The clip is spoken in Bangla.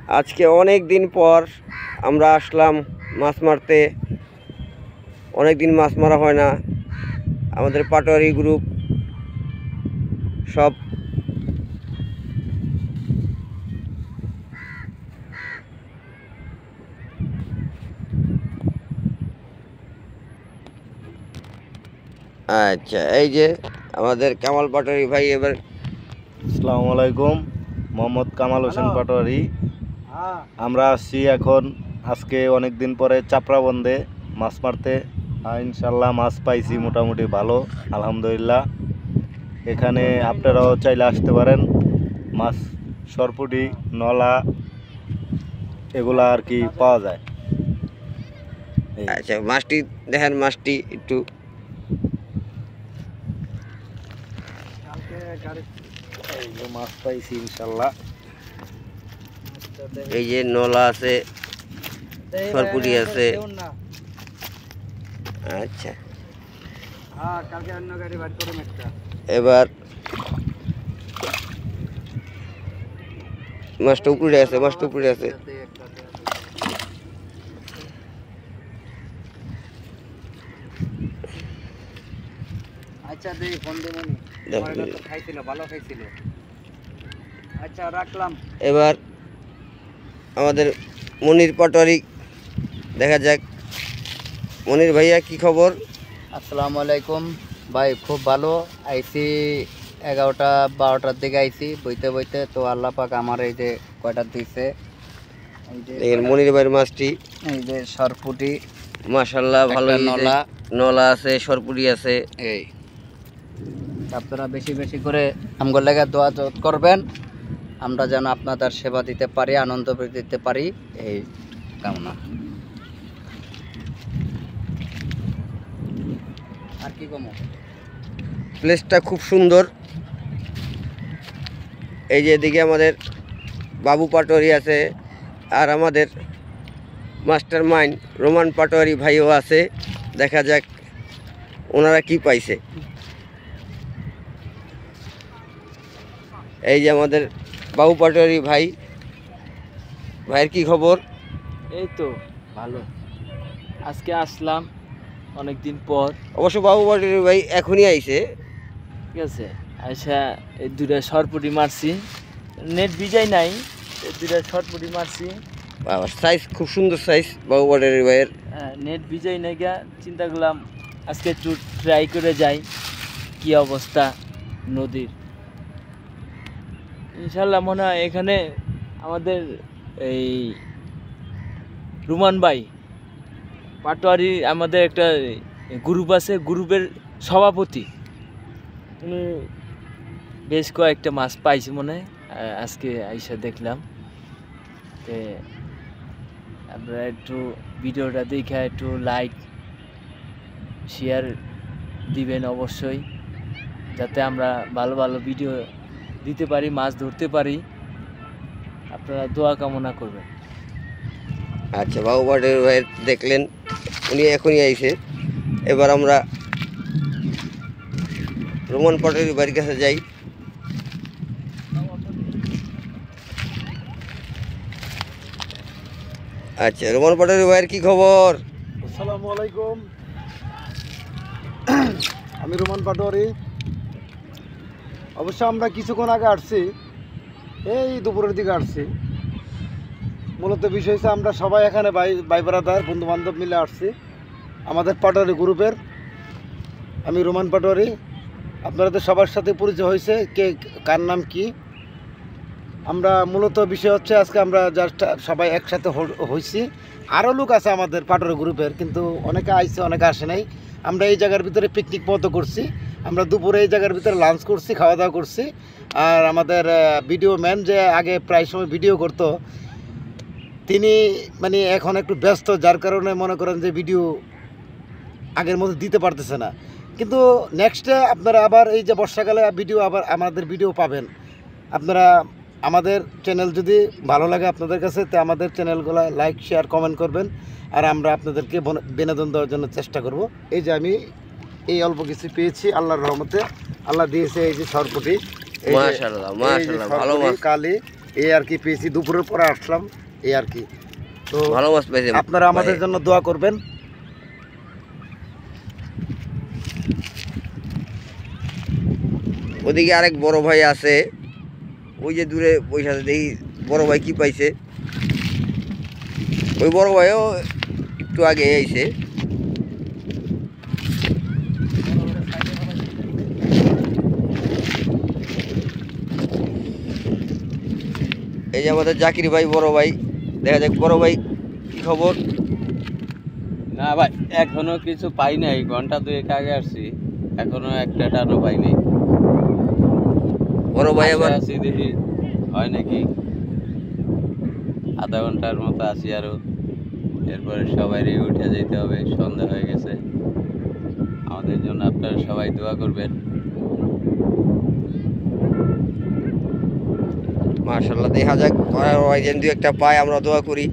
আজকে অনেক দিন পর আমরা আসলাম মাছ মারতে। অনেক দিন মাছ মারা হয় না। আমাদের পাটোয়ারি গ্রুপ সব আচ্ছা, এই যে আমাদের কামাল পাটোয়ারি ভাই এবার। আসসালামু আলাইকুম, মোহাম্মদ কামাল হোসেন পাটোয়ারি। আমরা আসছি এখন আজকে অনেক দিন পরে চাপড়াবন্দে মাছ মারতে। ইনশাল্লাহ মাছ পাইছি মোটামুটি ভালো, আলহামদুলিল্লাহ। এখানে আপনারাও চাইলে আসতে পারেন। মাছ সরপুটি, নলা এগুলা আর কি পাওয়া যায়। আচ্ছা, মাছটি দেখেন, মাছটি একটু এই যে মাছ পাইছি ইনশাল্লাহ। এই যে নলা আছে, সরপুরি আছে। আচ্ছা, এবার মাছটা উপরে আছে, মাছটা উপরে আছে। আচ্ছা দেই ফোন দে মনি আমারটা তো খাইছিল, ভালো খাইছিল। আচ্ছা রাখলাম। এবার আমাদের মনির পাটোয়ারি, দেখা যাক। মনির ভাইয়া কি খবর? আসসালামু আলাইকুম ভাই, খুব ভালো আইছি। 11টা-12টার দিকে আইছি বইতে বইতে, তো আল্লাহ পাক আমার এই যে কয়টা দিছে। এই যে দেখেন মনির ভাইয়ের মাছটি, এই যে সরপুটি, মাশাআল্লাহ ভালো। নলা নলা আছে, সরপুরি আছে। এই আপনারা বেশি বেশি করে আমগোর লাগা দোয়া করবেন, আমরা যেন আপনাদের সেবা দিতে পারি, আনন্দ দিতে পারি, এই কামনা। আর কি কমো? প্লেসটা খুব সুন্দর। এই যে এদিকে আমাদের বাবু পাটোয়ারি আছে, আর আমাদের মাস্টার মাইন্ড রোমান পাটোয়ারি ভাইও আছে। দেখা যাক ওনারা কি পাইছে। এই যে আমাদের বাবু পাটোয়ারি ভাই, ভাইয়ের কি খবর? এই তো ভালো, আজকে আসলাম অনেক দিন পর। অবশ্য বাবু পাটোয়ারি ভাই এখনই আইছে, ঠিক আছে। আচ্ছা, এই দুটা শর্টপুটি মারছি, নেট ভিজাই নাই, এই দুটা শর্টপুটি মারছি। সাইজ খুব সুন্দর সাইজ বাবু পাটোয়ারি ভাইয়ের। নেট ভিজাই নাই গা, চিন্তা করলাম আজকে একটু ট্রাই করে যাই কি অবস্থা নদীর। ইনশাল্লাহ মনে হয় এখানে আমাদের এই রুমান ভাই পাটোয়ারি, আমাদের একটা গ্রুপ আছে, গ্রুপের সভাপতি, উনি বেশ কয়েকটা মাছ পাইছে মনে হয়। আজকে আইসা দেখলাম। তো আপনারা একটু ভিডিওটা দেখে একটু লাইক শেয়ার দিবেন অবশ্যই, যাতে আমরা ভালো ভালো ভিডিও দিতে পারি, মাছ ধরতে পারি। আপনারা দোয়া কামনা করবেন। আচ্ছা, বাবু পাটোয়ারি ভাইয়ের দেখলেন, উনি এখনই আইছে। এবার আমরা রোমান পাটোয়ারি বাড়ির কাছে যাই। আচ্ছা, রোমান পাটোয়ারি ভাইয়ের কি খবর? আসসালামু আলাইকুম, আমি রোমান পাটোয়ারি। অবশ্য আমরা কিছুক্ষণ আগে আসছি, এই দুপুরের দিকে আসছি। মূলত বিষয় হচ্ছে আমরা সবাই এখানে ভাই ব্রাদার বন্ধু বান্ধব মিলে আসছি আমাদের পাটোয়ারি গ্রুপের। আমি রোমান পাটোয়ারি। আপনাদের সবার সাথে পরিচয় হয়েছে, কে কার নাম কি। আমরা মূলত বিষয় হচ্ছে আজকে আমরা জাস্ট সবাই একসাথে হয়েছি। আরও লোক আছে আমাদের পাটোয়ারি গ্রুপের, কিন্তু অনেকে আইছে অনেকে আসে নাই। আমরা এই জায়গার ভিতরে পিকনিক মতো করছি। আমরা দুপুরে এই জায়গার ভিতরে লাঞ্চ করছি, খাওয়া দাওয়া করছি। আর আমাদের ভিডিও ম্যান যে আগে প্রায় সময় ভিডিও করতো, তিনি মানে এখন একটু ব্যস্ত, যার কারণে মনে করেন যে ভিডিও আগের মতো দিতে পারতেছে না। কিন্তু নেক্সটে আপনারা আবার এই যে বর্ষাকালে ভিডিও, আবার আমাদের ভিডিও পাবেন আপনারা। আমাদের চ্যানেল যদি ভালো লাগে আপনাদের কাছে, তো আমাদের চ্যানেলগুলো লাইক শেয়ার কমেন্ট করবেন, আর আমরা আপনাদেরকে বিনোদন দেওয়ার জন্য চেষ্টা করব। এই যে আমি এই অল্প কিছু পেয়েছি আল্লাহর রহমতে, আল্লাহ দিয়েছে এই যে সরপুটি, মাশাআল্লাহ মাশাআল্লাহ, ভালো মাছ। কালি এই আর কি পেয়েছি, দুপুরের পরে আসলাম এই আর কি। তো ভালো মাছ পাইছে আপনারা আমাদের ভাই। জন্য দোয়া করবেন। ওদিকে আরেক বড় ভাই আছে, ওই যে দূরে বসে দেখি বড় ভাই কি পাইছে। ওই বড় ভাইও একটু আগে আইছে। এই যে আমাদের জাকির ভাই বড় ভাই, দেখা যাক বড় ভাই কি খবর। না ভাই এখনো কিছু পাই নাই, ঘন্টা দুয়েক আগে আসছি, এখনো একটা টানও পাই নাই। বড় ভাই আবার আছি দেখি হয় নাকি, আধা ঘন্টার মতো আছি আরো, এরপরে সবাইরই উঠে যেতে হবে, সন্ধ্যা হয়ে গেছে। আমাদের জন্য আপনারা সবাই দোয়া করবেন। মাশাআল্লাহ দেখা যাক, দু একটা পায়, আমরা দোয়া করি।